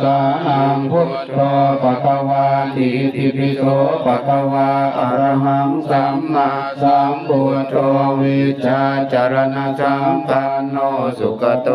สานังพุทโธภควาติอิติปิโสภควาอะระหังสัมมาสัมพุทโธวิชชาจารณะสัมปันโนสุขโต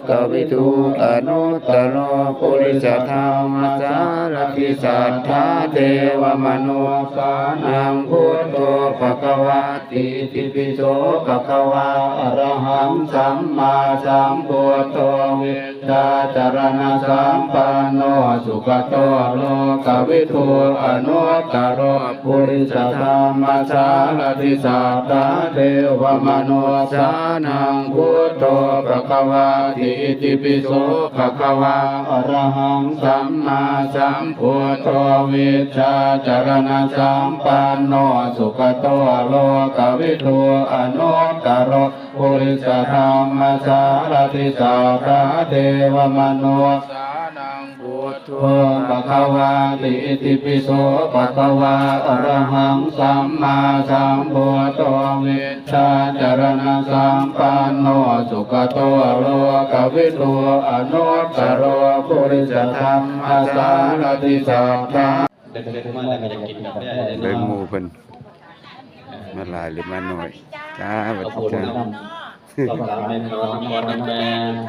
กวิทูอนุตตรปุริสธรรมสารติสัทธาเทวมนุสานังพุทโธภควาติอิติปิโสภควาอะระหังสัมมาสัมพุทโธวิชชาจารณะสัมปันโนสุขโตโลกวิทูอนุตตรปุริสธรรมสารติสัทธาเทวมนุสานังพุทโธภควาติอิติปิโสภควาอะระหังสัมมาสัมพุทโธวิชชาจารณะสัมปันโนสุขโตโลกวิทูอนุตตรปุริสธรรมสารติสัทธาเทวมนุสานังพุทโธภควาติอิติปิโสภควาอะระหังสัมมาสัมพุทโธวิชชาจารณะสัมปันโนสุขโตโลกวิทูอนุตตรปุริสธรรมสารติสัทธาเด็กๆมาแล้วก็จะกินกาแฟได้ เบิ่งหมู่เพิ่นมาหลายหรือมาน้อยจ้าบัด ขอบคุณ จ้า ครับขอบคุณแม่นอนนอนกาแฟ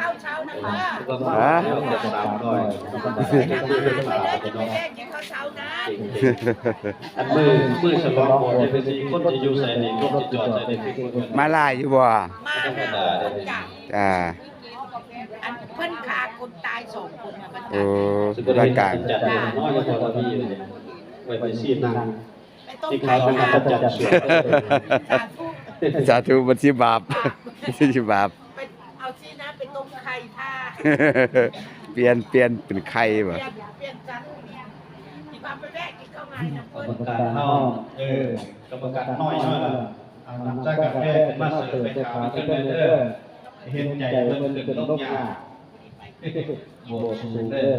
ข้าวเช้านะคะ ก็มาเดี๋ยว300แล้วก็ไปได้ ไปแรกจะไปแรกกินข้าวเช้านะ อันมือฉลองบ่ได้เป็นสิคนจะอยู่ใส่นี่รถจะจอดใส่นี่คือคน มาหลายอยู่บ่ มาแล้วจ้ะ จ้า อันเพิ่นขาคนตาย2คนมาโอ้บัดสุด รายการ จัดน้อยกว่าพี่อยู่นี่ไว้ซีดนั่ง ไปต้ม ที่ ไข่ เขาเป็น ค่ะ จัดสวย สาธุ สาธุบัดสิบาปสิบาป ไปเอาซีนะไปต้มไข่ท่า เปลี่ยนเป็นไข่บ่ เปลี่ยนกันที่ว่าไปแรกกินข้าวไงนะ กร เพิ่น รมการเฮากรรมการน้อยล่ะเอาน้ำจากกาแฟขึ้นมาเสิร์ฟไปขาวขึ้นเด้อเห็นใหญ่เพิ่นขึ้นลงยาโบสูงเด้อ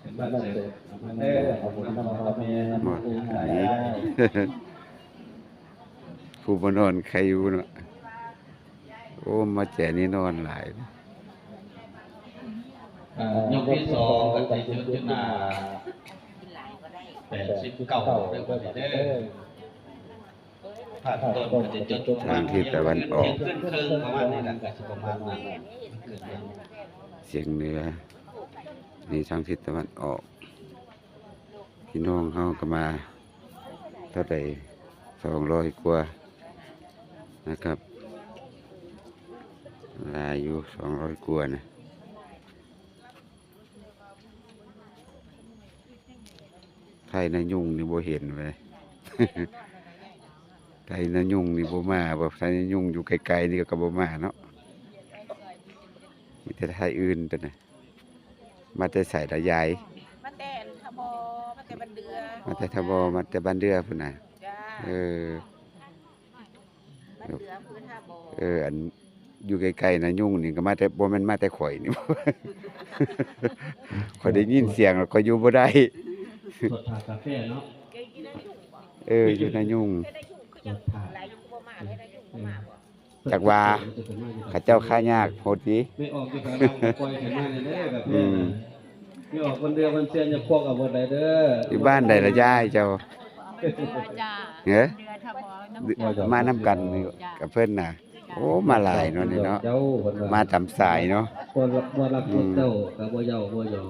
เห็นบ้านเสิร์ฟขอบคุณครับแม่ หมดนี้ผู้บ่นอนใครอยู่เนาะโอ้มาแจนี่นอนหลาย ยกที่2ก็สิจุดหน้า89เด้อเด้อผ่านต้นก็จะจุด ทางทิศตะวันออก ขึ้นครึ่งประมาณนี้แหละก็สิประมาณนั้นขึ้น เสียงเหนือนี่ทางทิศตะวันออกพี่น้องเฮาก็มาเท่าใด200กว่านะครับหลายอยู่200กว่านะไทยนายุ่งนี่บ่เห็นเลย ไทยนายุ่งนี่บ่มาบ่ไทยนายุ่งอยู่ไกลๆนี่ก็บ่มาเนาะมีแต่ไทยอื่นตัวน่ะมาแต่ใส่ละยาย มาแต่ทบมาแต่บันเดือ มาแต่ทบมาแต่บ้านเดือพุ่นน่ะ จ้า เออ บันเดือพื้นทบ อันอยู่ไกลๆนะยุ่งนี่ก็มาแต่บ่แม่นมาแต่ข่อยนี่ ข่อยได้ยินเสียงแล้วข่อยอยู่บ่ได้ สดทากาแฟเนาะ เก่งกินได้ยุ่งบ่ อยู่นะยุ่ง ได้ยุ่งคือยังหลายยุ่งบ่มาให้ได้ยุ่งบ่มาบ่ จักว่าเขาเจ้าค้ายากโหดดี ไม่ออกจากเราปล่อยขึ้นมาเด้อแบบนี้ไม่ออกคนเดียวคนเสียจะพวกกับบ่ได้เด้อ อยู่บ้านใดละยายเจ้า จ้า เฮ้อ เดือทบน้ำ มานํกันนี่กับเพิ่นน่ะ โอ้มาหลายเนาะนี่เนาะ เจ้าเพิ่นว่า มาตามสายเนาะ คนรักคนเจ้าก็บ่เย้าบ่หยอก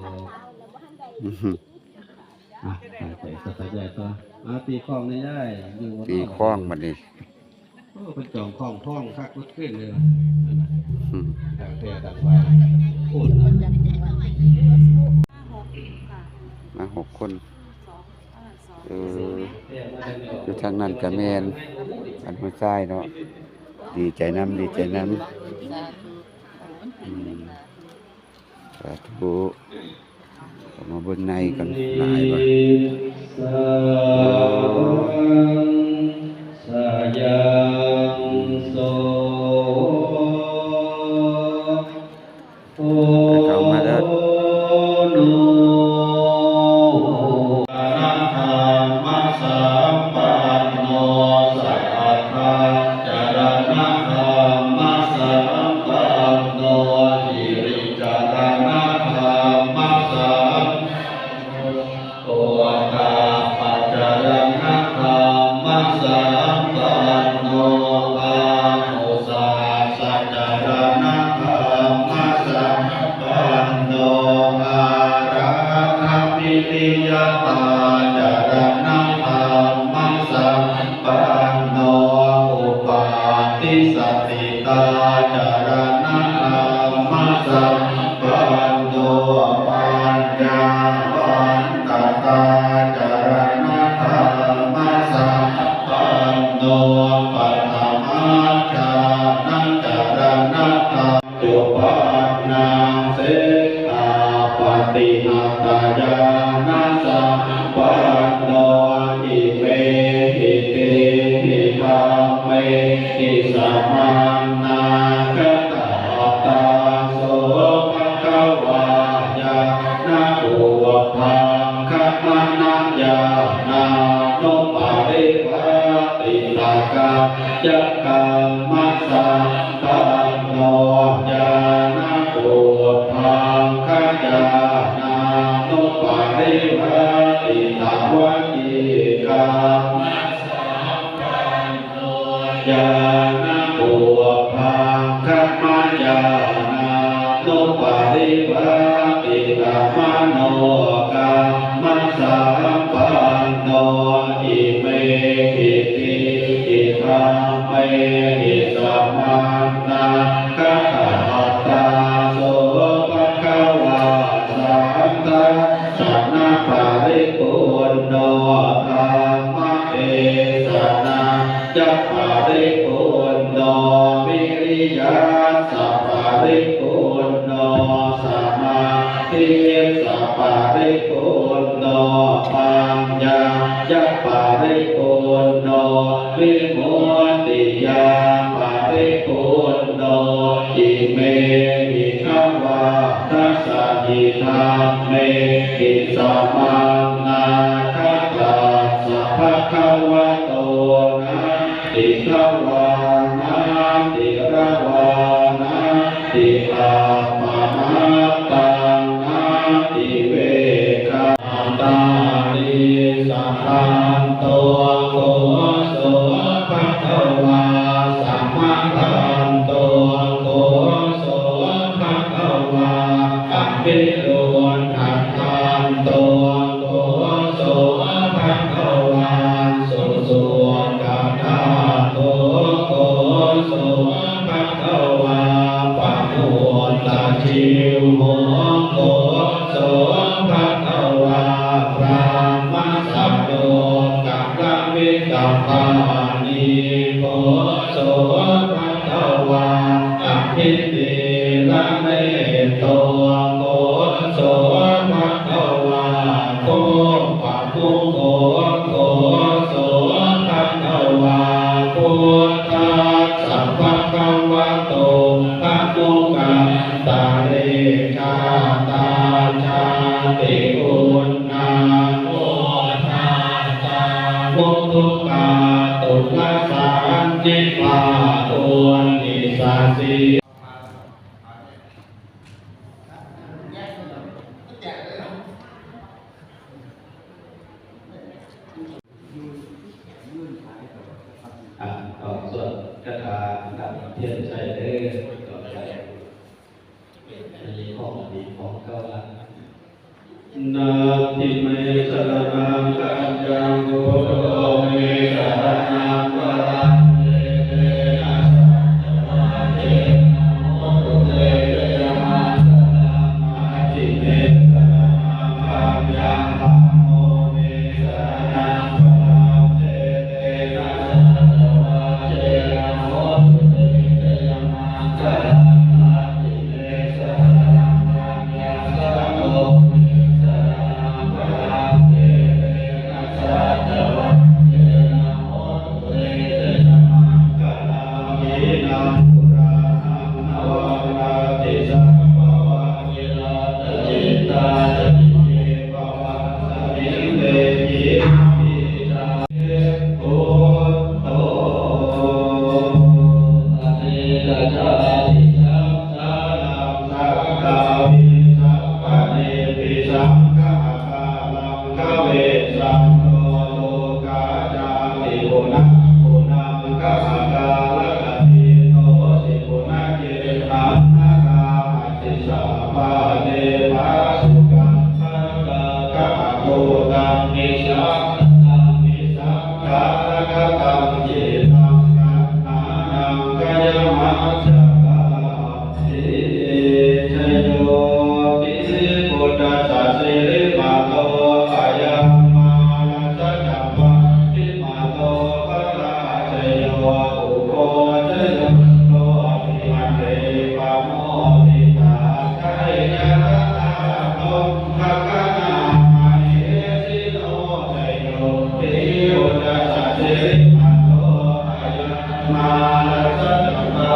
ไปสักใหญ่ต่อตีข้องในย่ายอยู่ ตีคล้องบัดนี้ โอ้เป็นจองข้องพ้องคักบ่ขึ้นเลย อืม ดังแท้ดังว่าพูด มา6คนอยู่ทางนั้นก็แม่นอันหัวซ้ายเนาะดีใจนำสาธุเอามาเบิ่งในกันหลายบ่ สายังโสโอ เข้ามาเด้อ โนอะระหังมัสสัมปันโนสัพพะจารณะธรรมมัสสัมปันโนหิริจารณะธร จักขังมัสสังตังโนญาณปุพังขจานานุปาริภาติตาวะกิกังมัสสังตังโนญาณปุพังขมาญานานุปาริภาติกามโนกัมมัสสังปันโนอิเมหิติอิทัมเมหิสัมมานาคัตตัตตาโสภะคะวะสัมมาสัมมาปะริปุณโนธัมมะเอสนะจัปปะริปุณโนวิริยะสัพปะริปุณโนสัมมาทิสัพปะริปุณโนปัญญาจัปปะริปุณโนวิมุตติยาปะริปุณโนอิเมหิขวาทัสสะหิธรรมเมหิสัมมานาคัตตาสัพพะคะวะโตนะติขวานะติระวานะติอาปะมะตังนะติเวคะตานิสัพพันโตโกโสภะคะวาสัมมาทันโตโกโสภะคะวาอะภิโรนทันทันโตโกโสภะคะวาสุสุกาตาโตโกโสภะคะวาปะโมตะชิวโมโกโสภะคะวาพระมัสสะโตกัปะวิกัปปานิโกโสภะคะวาอภิติละเนโตโกโสภะคะวาโกปะปุโกโกโสภะคะวาพุทธัสสะภะคะวะโตภะมุกัมตะเรกาตาชาติอุณนาโมทัสสะมุทุกาตุลัสสันติภาตุนิสาสีต่อส่วนคาถาดับเทียนใจเด้อต่อไปอันนี้ของดีของเก่าละนาทิเมสรนังกัญญังโกโตเมสรนังวรังเตเตนะสัจจวะเตนะโมตุเตเตนะสนาทิเมสรนังกัญญังธัมโมเมสรนังวรังเตเตนะสัจจวะเตนะโมตุเตเตนะสนาทิเมสรนังกัญญังธัมโมมาลสัตตา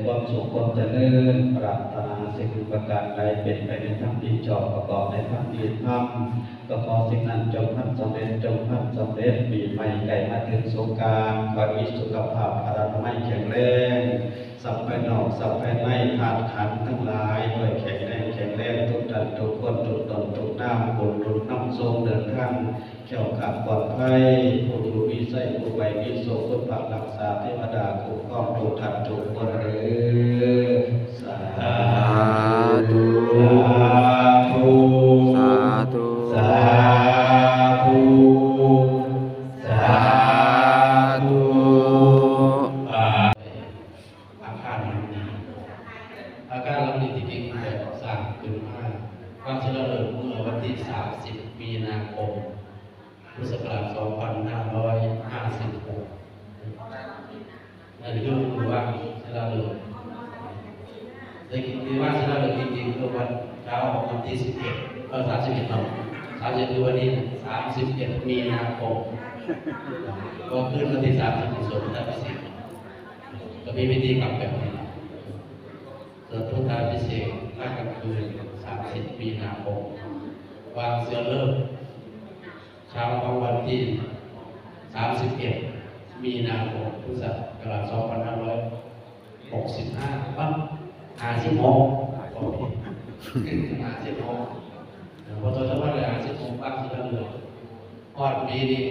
ความสุขความเจริญปรารถนาสิ่งประการใดเป็นไปในทางที่ชอบประกอบในทางที่ธรรมก็ขอสิ่งนั้นจงพันสำเร็จจงพันสำเร็จปีใหม่ไก่มาถึงสงกรานต์ขอมีสุขภาพอนามัยแข็งแรงสัพพะนอกสัพพะในธาตุขันธ์ทั้งหลายด้วยแข็งแรงทุกท่านทุกคนทุกตนทุกน้ำบุญทุกน้ำทรงเดินทางเกี่ยวกับปลอดภัยผู้อยู่วิสัยผู้ไปวิโสพุทธรักษาเทวดาคุ้มครองทุกท่านทุกคนเด้อสาธุ สาธุ สาธุ สาธุ อาคารหลังนี้อาคารหลังนี้ที่จริงแบบสร้างขึ้นมาความเจริญเมื่อวันที่ 30 มีนาคม พุทธศักราช 2556 นั่นคือว่าเจริญแต่คือว่าเจริญจริงๆคือวันเช้าวันที่ 11 31 เนาะ30คือวันนี้ 31 มีนาคม ก็ขึ้นวันที่ 30 ส่วนพระพิเศษก็มีพิธีกรรมแบบนี้เกิดพุทธาพิเศษภาคกลางคืน 30 มีนาคม วางเสือเริ่มเช้าของวันที่ 31 มีนาคม พุทธศักราช 2565 ปั๊บ50 โมง50 โมงพอตอนนั้นว่าเลย50 โมงปั๊บเสือเริ่มฮอดปีนี้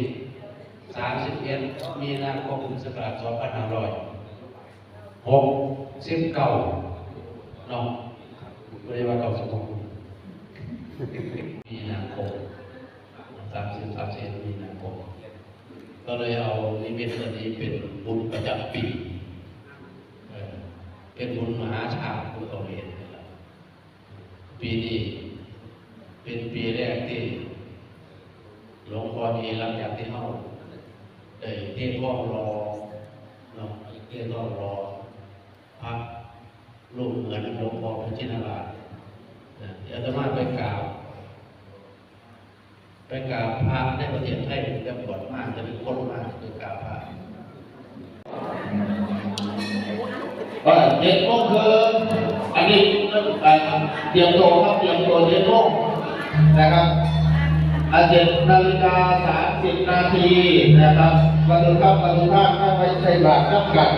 31 มีนาคม พุทธศักราช 2569 เนาะไม่ได้ว่าเก่าสมองมีนาคม31 มีนาคมก็เลยเอานิมิตตัวนี้เป็นบุญประจำปีเป็นบุญมหาชาติผู้เขาเห็นปีนี้เป็นปีแรกที่หลวงพ่อนี้หลังจากที่เขาได้เทศว่องรอเนาะเทศว่องรอพระรูปเหมือนหลวงพ่อพระจินราชอาตมาไปกราบพระในประเทศไทยจะบวชมากจะเป็นคนมากไปกราบพระ7 โมงครึ่งอันนี้เตรียมตัวครับเตรียมตัว7 โมงนะครับ7 นาฬิกา 30 นาทีนะครับประตูครับประตูท่าถ้าไปใช้บาตรนับกัน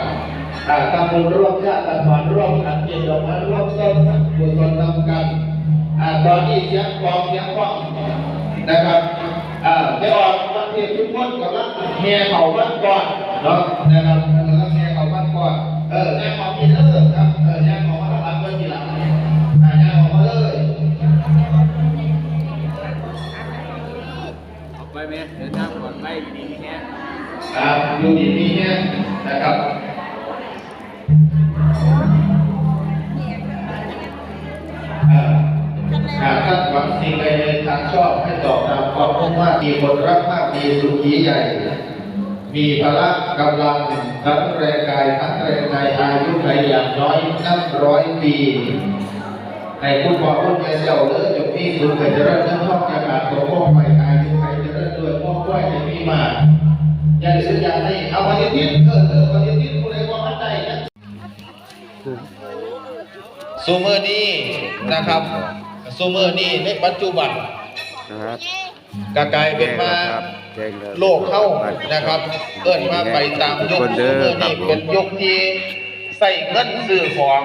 ทำบุญร่วมญาติธรรมร่วมกันเกี่ยวกับร่วมต้นบุญตนนำกันตอนนี้เสียงกลองนะครับจะออกวันที่ทุกคนกำลังแห่เขาบ้านก่อนเนาะนะครับกำลังแห่เขาบ้านก่อนแห่ของกินเลยครับแห่ของมาทำอะไรกินหลังแห่ของมาเลยออกไปไหมเดินทางก่อนไปดีแค่อยู่ดีนี่เนี่ยนะครับหากท่านหวังสิ่งใดในทางชอบให้ตอบตามความมุ่งมั่นมีคนรักมากมีสุขีใหญ่มีพละกำลังทั้งแรงกายทั้งแรงใจอายุไขอย่างน้อยนับ100 ปีในคุณพ่อคุณแม่เจ้าเลิศจงมีสุขเจริญเรื่องท่องจากการสมบูรณ์ไปอายุไขเจริญด้วยพ่อไหวในมีมากอย่าลืมอย่างนี้เอาปฏิทินปฏิทินผู้ใดว่ามันได้นะซูเมอร์นี้นะครับซูเมอร์นี้ในปัจจุบันก็กลายเป็นมาโลกเข้านะครับเกิดมาไปตามยุคซูเมอร์นี้เป็นยุคที่ใส่เงินซื้อของ